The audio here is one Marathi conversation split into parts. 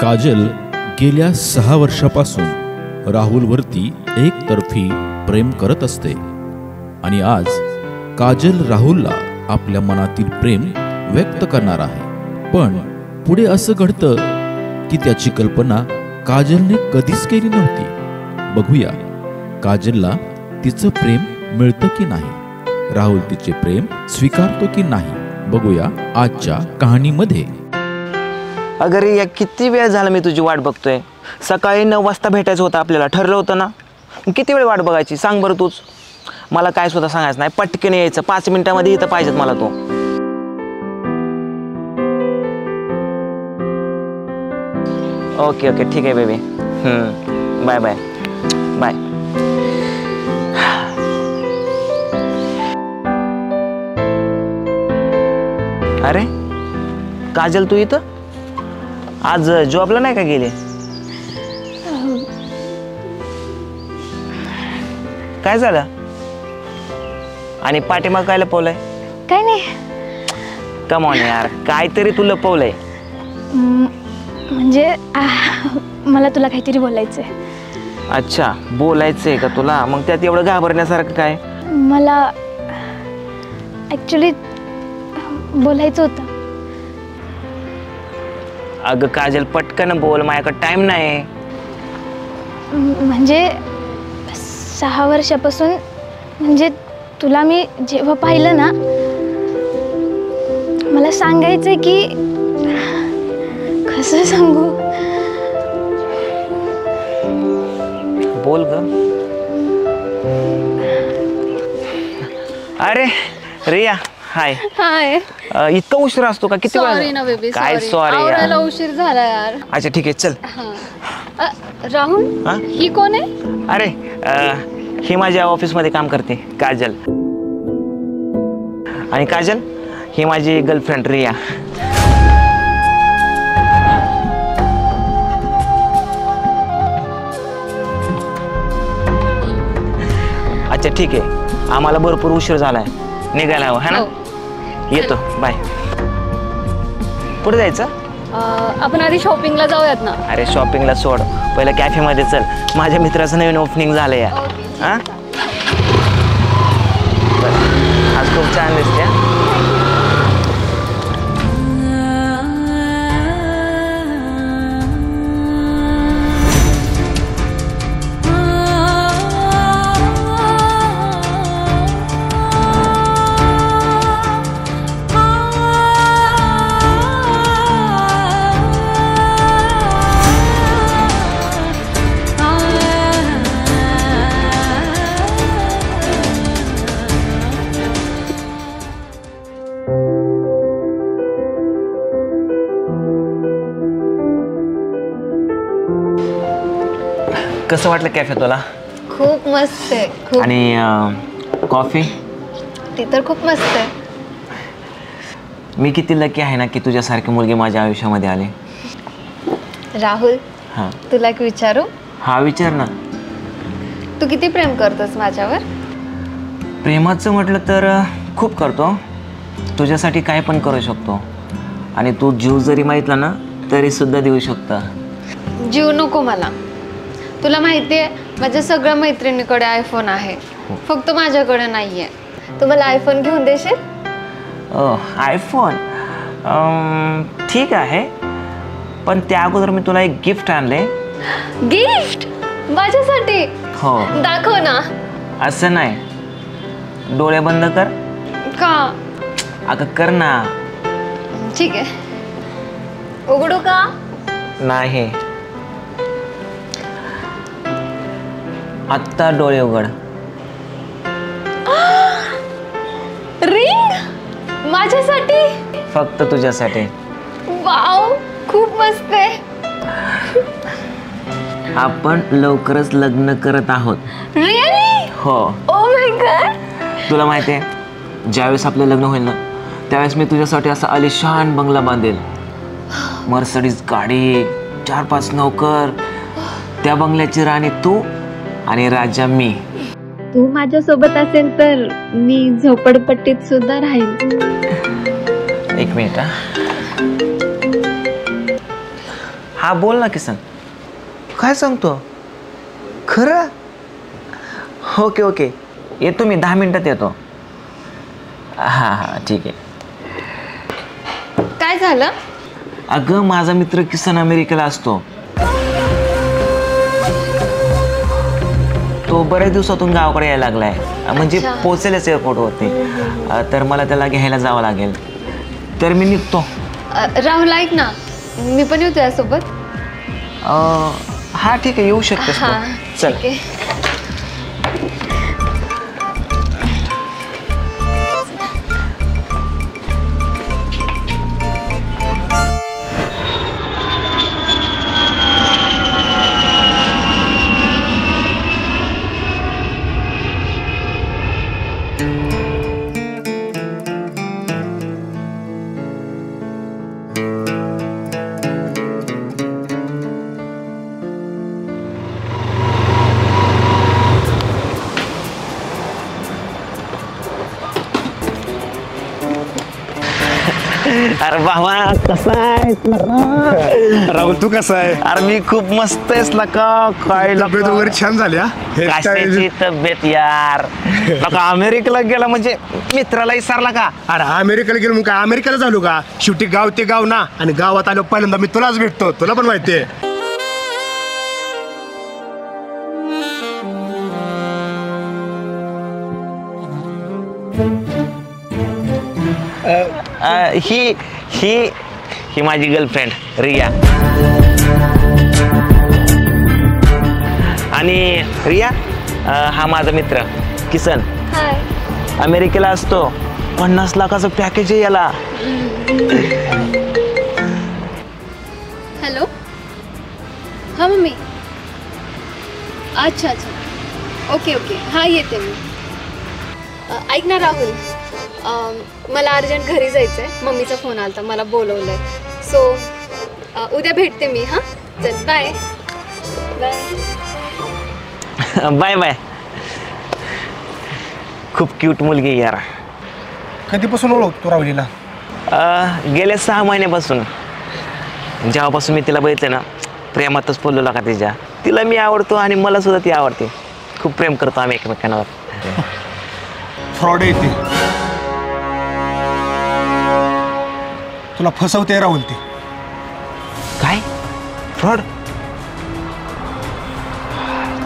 काजल गेल्या 6 वर्षापासून राहुलवरती एकतर्फी प्रेम करत असते आणि आज काजल राहुलला आपल्या मनातील प्रेम व्यक्त करणार आहे। पण पुढे असं घडतं की त्याची कल्पना काजलने कधीच केली नव्हती। बघूया काजलला तिचं प्रेम मिळतं की नाही, राहुल तिचे प्रेम स्वीकारतो की नाही, बघूया आजच्या कहाणीमध्ये। अगं या किती वेळ झाला मी तुझी वाट बघतोय। सकाळी 9 वाजता भेटायचं होतं, आपल्याला ठरलं होतं ना। किती वेळ वाट बघायची सांग बरं तूच। मला काय सुद्धा सांगायचं नाही, पटकन यायचं, 5 मिनिटांमध्ये इथं पाहिजेत मला तो। ओके ओके ठीक आहे बेबी, बाय बाय बाय। अरे काजल तू इथं आज जॉबला नाही का गेले? काय झालं? आणि पाठीमाग काय लपवलंय? काय नाही। कम ऑन यार, काहीतरी तू लपवलंय। म्हणजे मला तुला काहीतरी बोलायचंय। अच्छा बोलायचंय का तुला? मग त्यात एवढं घाबरण्यासारखं काय? मला ऍक्च्युली बोलायचं होतं। अगं काजल पटकन बोल, माझ्याकडे टाइम नाही। म्हणजे 6 वर्षापासून, म्हणजे तुला मी जेव्हा पाहिलं ना, मला सांगायचंय की कसं सांगू। बोल ग। अरे रिया हाय। हाय। इतका उशीर असतो का? किती वेळ? सॉरी ना बेबी, काय सॉरी, सॉरी आवरायला उशीर झाला यार। अच्छा ठीक आहे चल। राहुल हा? ही कोण आहे? अरे ही माझ्या ऑफिस मध्ये काम करते काजल, आणि काजल ही माझी गर्लफ्रेंड रिया। अच्छा ठीक आहे, आम्हाला भरपूर उशीर झालाय, निघायला हवं है ना? येतो बाय। कुठे जायचं? आपण आधी शॉपिंगला जाऊयात ना। अरे शॉपिंगला सोड, पहिलं कॅफे मध्ये चल, माझ्या मित्राचं नवीन ओपनिंग झालं या। हा आज खूप छान दिसते। कसं वाटलं कॅफे तुला? खूप मस्त आहे, खूप। आणि कॉफी? ती तर खूप मस्त आहे। मी किती लकी आहे ना की तुझ्यासारखी मुलगी माझ्या आयुष्यामध्ये आली। राहुल हां तुला एक विचारू? हा विचार ना। तू किती प्रेम करतोस माझ्यावर? प्रेमाचं म्हटलं तर खूप करतो, तुझ्यासाठी काय पण करू शकतो, आणि तू जीव जरी मागितला ना तरी सुद्धा देऊ शकता। जीव नको मला। तुला माहिती आहे माझ्या सगळ्या मैत्रिणीकडे आयफोन आहे, फक्त माझ्याकडे नाहीये। तू मला आयफोन घेऊन देशील? आयफोन ठीक आहे, पण त्या अगोदर मी तुला एक गिफ्ट आणले। गिफ्ट माझ्यासाठी? हो। दाखव ना। असं नाही, डोळे बंद कर। का? अगं कर ना। ठीक आहे, उघडू का? नाही, आत्ता डोळे उघड। रिंग माझ्यासाठी? फक्त तुझ्यासाठी। वाव खूप मस्त आहे। आपण लवकरच लग्न करत आहोत। रिअली? हो। Oh my God. तुला माहिती आहे, ज्यावेळेस आपलं लग्न होईल ना त्यावेळेस मी तुझ्यासाठी असा आलिशान बंगला बांधेल, मर्सिडीज गाडी, 4-5 नौकर, त्या बंगल्याची राणी तू आणि राजा मी। तू माझ्या सोबत असेल तर मी झोपडपट्टीत सुद्धा राहील। एक मिनिट। हा बोल ना किसन. काय सांगतो खरं? ओके ओके, येतो मी 10 मिनिटात येतो. हां हां ठीक आहे. काय झालं? अगं माझा मित्र किसन अमेरिकेला असतो. तो बऱ्याच दिवसातून गावाकडे यायला लागलाय. म्हणजे अच्छा. पोचेलच एअरपोर्टवरती. तर मला त्याला घ्यायला जावं लागेल. तर मी निघतो. राहुल ऐक ना, मी पण येतो यासोबत. हा ठीक आहे, येऊ शकतेस तू. हां चल. ठीक आहे. अरे बाबा कसा आहे? राहुल तू कसा आहे? अरे मी खूप मस्त आहेस ना का? काय तब्येत वगैरे छान झाली हा? कशाची तब्येत यार. लका अमेरिकेला गेला म्हणजे मित्राला विसरला का? अरे अमेरिकेला गेलो मग काय अमेरिकेला झालो का? शेवटी गाव ते गाव ना, आणि गावात आलो पहिल्यांदा मी तुलाच भेटतो. तुला पण माहितीये. ही ही ही माझी गर्लफ्रेंड रिया. आणि रिया हा माझा मित्र किसन. हाय. अमेरिकेला असतो. 50 लाखाचं पॅकेज आहे याला. हॅलो. हां मम्मी. अच्छा अच्छा, ओके ओके, हां येते मी. ऐक ना राहुल, मला अर्जंट घरी जायचं आहे. मम्मीचा फोन आला होता, मला बोलवलं आहे. सो उद्या भेटते मी. हां चल बाय बाय. Bye bye. खूप क्यूट मुलगी यार. कधीपासून ओळखतो राहुलीला? गेल्या 6 महिन्यापासून. जेव्हापासून मी तिला बघितलं ना, प्रेमातच पडलो का तिच्या. तिला मी आवडतो आणि मला सुद्धा ती आवडते. खूप प्रेम करतो आम्ही एकमेकांवर. फ्रॉड आहे ती. तुला फसवते राहुल ती. काय फ्रॉड?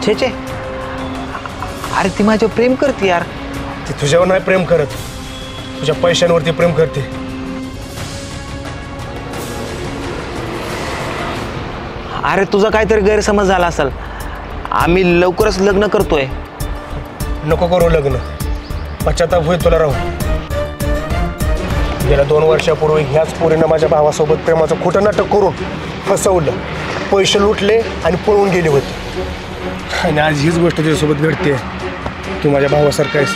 छे छे, अरे ती माझ्यावर प्रेम करते यार. ती तुझ्यावर नाही प्रेम करत, तुझ्या पैशांवरती प्रेम करते. अरे तुझा काहीतरी गैरसमज झाला असेल. आम्ही लवकरच लग्न करतोय. नको करू लग्न, पश्चाताप होईल तुला राहुल. गेल्या 2 वर्षापूर्वी ह्याच पोरीनं माझ्या भावासोबत प्रेमाचं खोटं नाटक करून फसवलं, पैसे लुटले आणि पळून गेले होते. आणि आज हीच गोष्ट तुझ्यासोबत घडते. तू माझ्या भावासारखा आहेस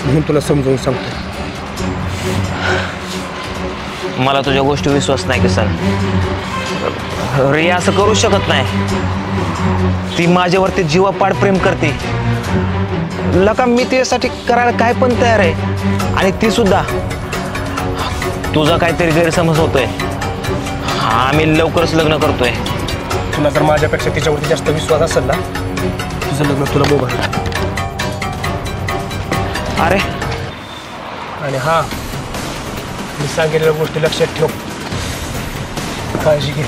म्हणून तुला समजावून सांगतो. मला तुझ्या गोष्टी विश्वास नाही किसन. रिया असं करू शकत नाही. ती माझ्यावरती जीवापाड प्रेम करते. लका मी तिच्यासाठी करायला काय पण तयार आहे. आणि ती सुद्धा. तुझा काहीतरी गैरसमज होतोय. आम्ही लवकरच लग्न करतोय. तुला जर माझ्यापेक्षा तिच्यावरती जास्त विश्वास असेल ना, तुझं लग्न तुला बघ. अरे आणि हा, मी सांगितलेल्या गोष्टी लक्षात ठेव. काळजी घे.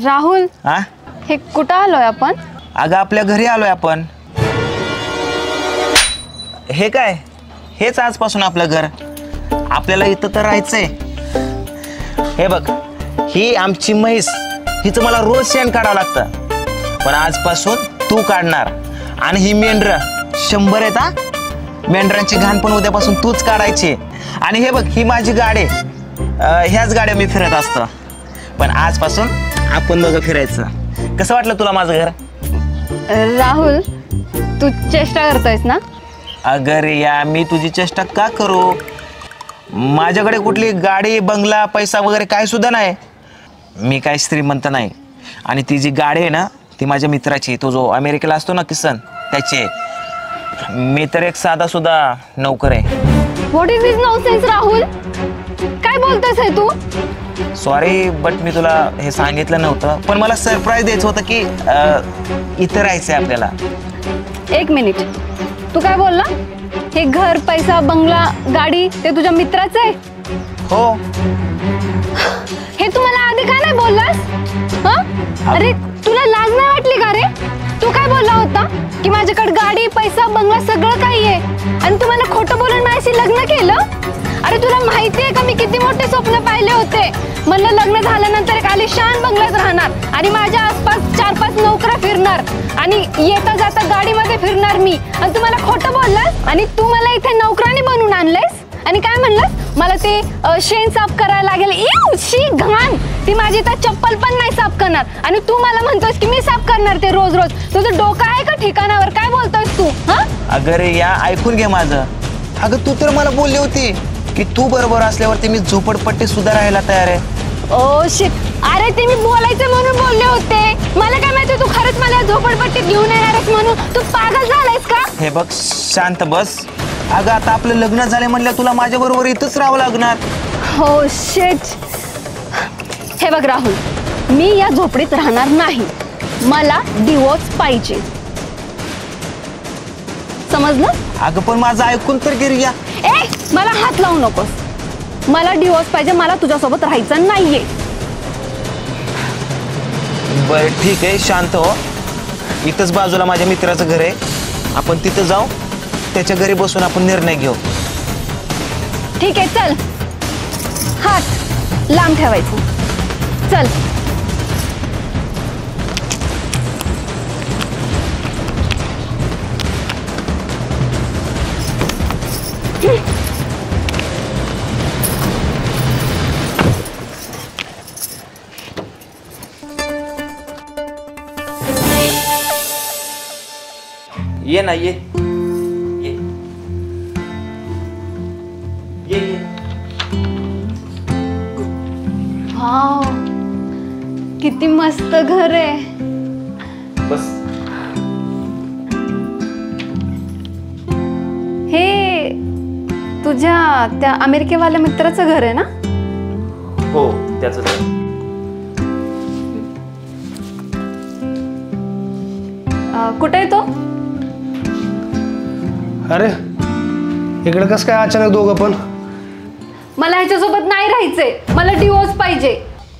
राहुल, हा हे कुठं आलोय आपण? अगं आपल्या घरी आलोय आपण. हे काय, हेच आजपासून आपलं घर. आपल्याला इथं तर राहायचंय. हे बघ, ही आमची म्हैस, हिचं मला रोज शेण काढावं लागतं, पण आजपासून तू काढणार. आणि ही मेंढर 100 आहेत हा. मेंढरांची घाण पण उद्यापासून तूच काढायची. आणि हे बघ, ही माझी गाडी, ह्याच गाड्या मी फिरत असतो, पण आजपासून आपण दोघं फिरायचं. कसं वाटलं तुला माझं घर? राहुल, तू चेष्टा करतोयस ना? अगर या मी तुझी चेष्टा का करू? माझ्याकडे कुठली गाडी, बंगला, पैसा वगैरे काय सुद्धा नाही. मी काय श्रीमंत नाही. आणि ती जी गाडी आहे ना, ती माझ्या मित्राची, तो जो अमेरिकेला असतो ना किसन, त्याची. मी तर एक साधा सुद्धा नोकर आहे. What is this nonsense Rahul? काय बोलतोयस हे तू? सॉरी, बट मी तुला हे सांगितलं नव्हतं, पण मला सरप्राईज द्यायचं होतं की इथं राहायचंय आपल्याला. एक मिनिट, तू काय बोलला? हे घर, पैसा, बंगला, गाडी ते तुझ्या मित्राचं आहे? हो. हे तू मला आधी का नाही बोललास? अरे तुला लाज नाही वाटली का रे? तू काय बोलला होता की माझ्याकडे गाडी, पैसा, बंगला सगळं काही आहे, आणि तू मला खोटं बोलून माझ्याशी लग्न केलं? अरे तुला माहिती आहे का मी किती मोठे स्वप्न पाहिले होते? म्हणलं लग्न झाल्यानंतर एक आलिशान बंगल्यात राहणार, आणि माझ्या आसपास 4-5 नोकऱ्या फिरणार, आणि येता जाता गाडीमध्ये फिरणार मी. आणि तू मला खोटं बोललास, आणि तू मला इथे नोकरानी बनवून आणलंयस. आणि काय म्हणलास? मला ते शेण साफ करायला लागेल. शी घाण, ती माझी तर चप्पल पण नाही साफ करणार, आणि तू मला म्हणतोस की मी साफ करणार ते रोज रोज. तुझं डोकं आहे का ठिकाणावर? काय बोलतोयस तू? अगर या ऐकून घे माझं. अगं तू तर मला बोलली होती की तू बरोबर असल्यावरती मी झोपडपट्टी सुद्धा राहायला तयार आहे. ओ शिट, अरे ते मी बोलायचं म्हणून बोलले होते. मला काय माहिती तू खरंच मला झोपडपट्टीत घेऊन येणारच म्हणून. तू पागल झालायस का? हे बघ, शांत बस. अगं आता आपलं लग्न झाले म्हणलं तुला माझ्या बरोबर इथंच राहावं लागणार. हो शिट. हे बघ राहुल, मी या झोपडीत राहणार नाही. मला डिवोर्स पाहिजे, समजलं? अगं पण माझं ऐकून तर घे रिया. ए, मला हात लावू नकोस. मला डिवोर्स पाहिजे. मला तुझ्यासोबत राहायचं नाहीये. बरं ठीक आहे, शांत हो. इथंच बाजूला माझ्या मित्राचं घर आहे, आपण तिथं जाऊ, त्याच्या घरी बसून आपण निर्णय घेऊ. ठीक आहे, चल. हात लांब ठेवायचं. चल. ये ना, ये ये ये ये. वाव, किती मस्त घर आहे. बस. हे तुझ्या त्या अमेरिकेवाल्या मित्राचं घर आहे ना? हो, त्याचं घर. कुठे आहे तो? अरे इकडे कसं काय अचानक दोघं पण? मला ह्याच्यासोबत नाही राहायचंय. मला डिवोर्स पाहिजे.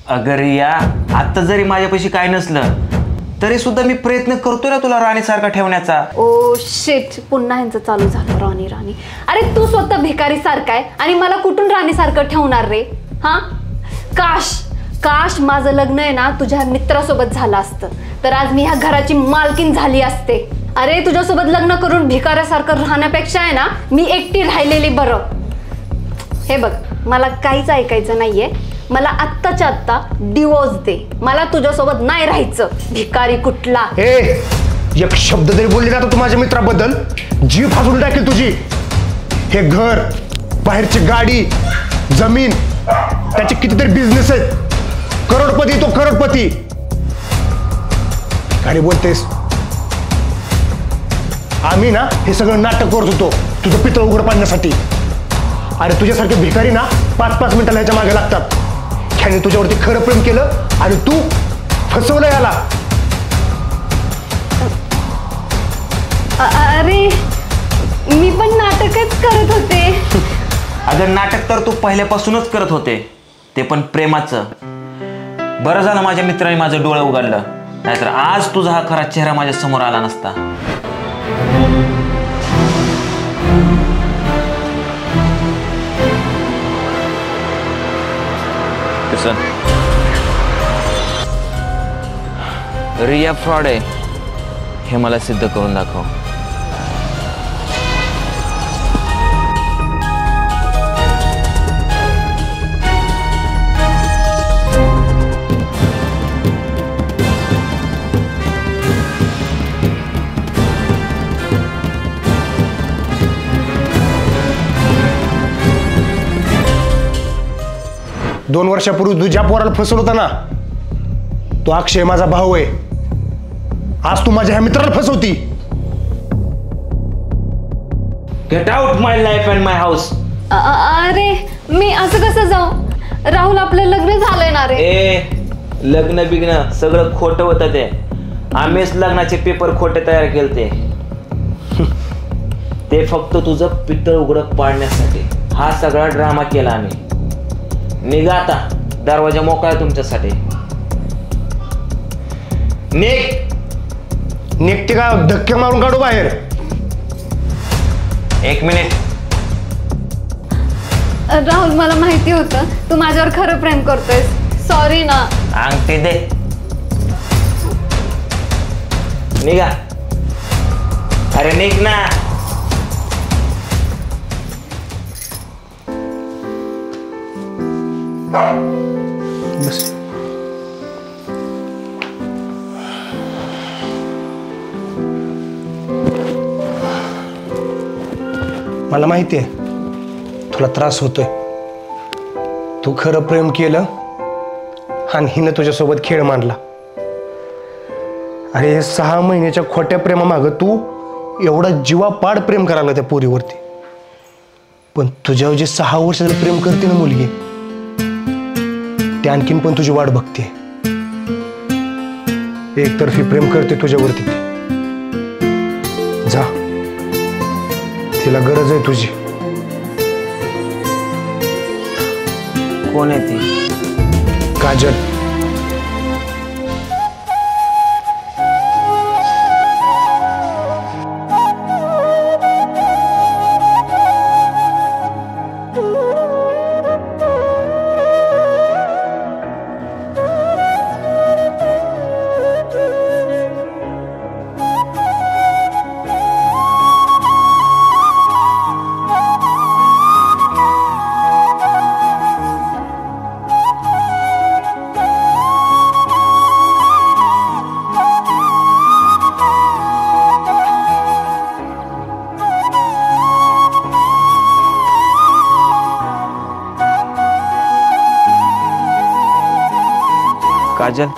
अगर या आता जरी माझ्यापाशी काय नसलं तरी सुद्धा मी प्रयत्न करतोय ना तुला राणीसारखा ठेवण्याचा. ओ शिट, पुन्हा ह्यांचं चालू झालं राणी राणी. अरे तू स्वतः भिकारी सारखा आहे, आणि मला कुठून राणी सारखं ठेवणार रे? काश काश माझं लग्न आहे ना तुझ्या मित्रासोबत झालं असतं, तर आज मी ह्या घराची मालकीन झाली असते. अरे तुझ्यासोबत लग्न करून भिकाऱ्यासारखं राहण्यापेक्षा आहे ना मी एकटी राहिलेली बरं. हे बघ, मला काहीच ऐकायचं नाहीये. मला आत्ताच्या आत्ता डिवोर्स दे. मला तुझ्यासोबत नाही राहायचं, भिकारी कुठला. एक शब्द जरी बोलली ना तू माझ्या मित्राबद्दल, जीव फासून टाकेल तुझी. हे घर, बाहेरची गाडी, जमीन, त्याचे कितीतरी बिझनेस आहेत. करोडपती तो करोडपती. काय बोलतेस? आम्ही ना हे सगळं नाटक करत होतो तुझं पितळ उघड पाडण्यासाठी. अरे तुझ्यासारखे भिकारी ना 5-5 मिनिटाला ह्याच्या मागे लागतात. ह्याने तुझ्यावरती खरं प्रेम केलं आणि तू फसवलं याला. अरे मी पण नाटकच करत होते. अगं नाटक तर तू पहिल्यापासूनच करत होते, ते पण प्रेमाचं. बरं झालं माझ्या मित्राने माझं डोळं उघडलं, नाहीतर आज तुझा हा खरा चेहरा माझ्या समोर आला नसता. रिया फ्रॉड आहे हे मला सिद्ध करून दाखव. दोन वर्षापूर्वी तू ज्या पोराला फसवलं होता ना, तो अक्षय माझा भाऊ आहे. आज तू माझ्या ह्या मित्राला फसवती. Get out my life and my house. अरे मी असं कसं जाऊ? राहुल आपलं लग्न झालंय ना रे. लग्न बिग्न सगळं खोटं होतं ते. आम्हीच लग्नाचे पेपर खोटे तयार केलते. ते फक्त तुझं पितळ उघडं पाडण्यासाठी हा सगळा ड्रामा केला आम्ही. निघा आता, दरवाजा मोकळा तुमच्यासाठी. निघते का धक्के मारून काढू बाहेर? 1 मिनिट. राहुल मला माहिती होतं तू माझ्यावर खरं प्रेम करतोयस. सॉरी ना. अंगठी दे. निघा. अरे निघ ना. बस. मला माहिती आहे तुला त्रास होतोय. तू खरं प्रेम केलं आणि हिनं तुझ्यासोबत खेळ मांडला. अरे 6 महिन्याच्या खोट्या प्रेमामागं तू एवढा जीवापाड प्रेम करायला त्या पोरीवरती. पण तुझ्यावर जे 6 वर्षाचं प्रेम करते ना मुलगी, ते आणखीन पण तुझी वाट बघते. एकतर्फी प्रेम करते तुझ्यावरती. जा, तिला गरज आहे तुझी. कोण आहे ती? काजल. काजल.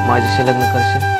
माझ्याशी लग्न करशील?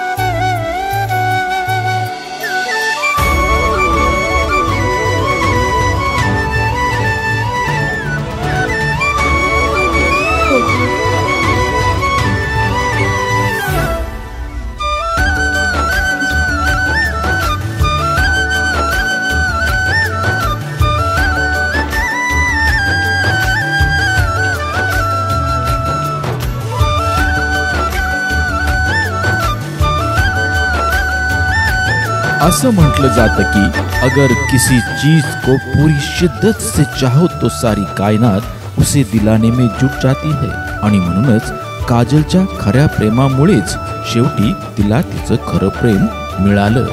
असं म्हटलं जातं की अगर किसी चीज को पूरी शिद्दत से चाहो तो सारी कायनात उसे दिलाने में जुट जाती है. आणि म्हणूनच काजलच्या खऱ्या प्रेमामुळेच शेवटी तिला तिचं खरं प्रेम मिळालं.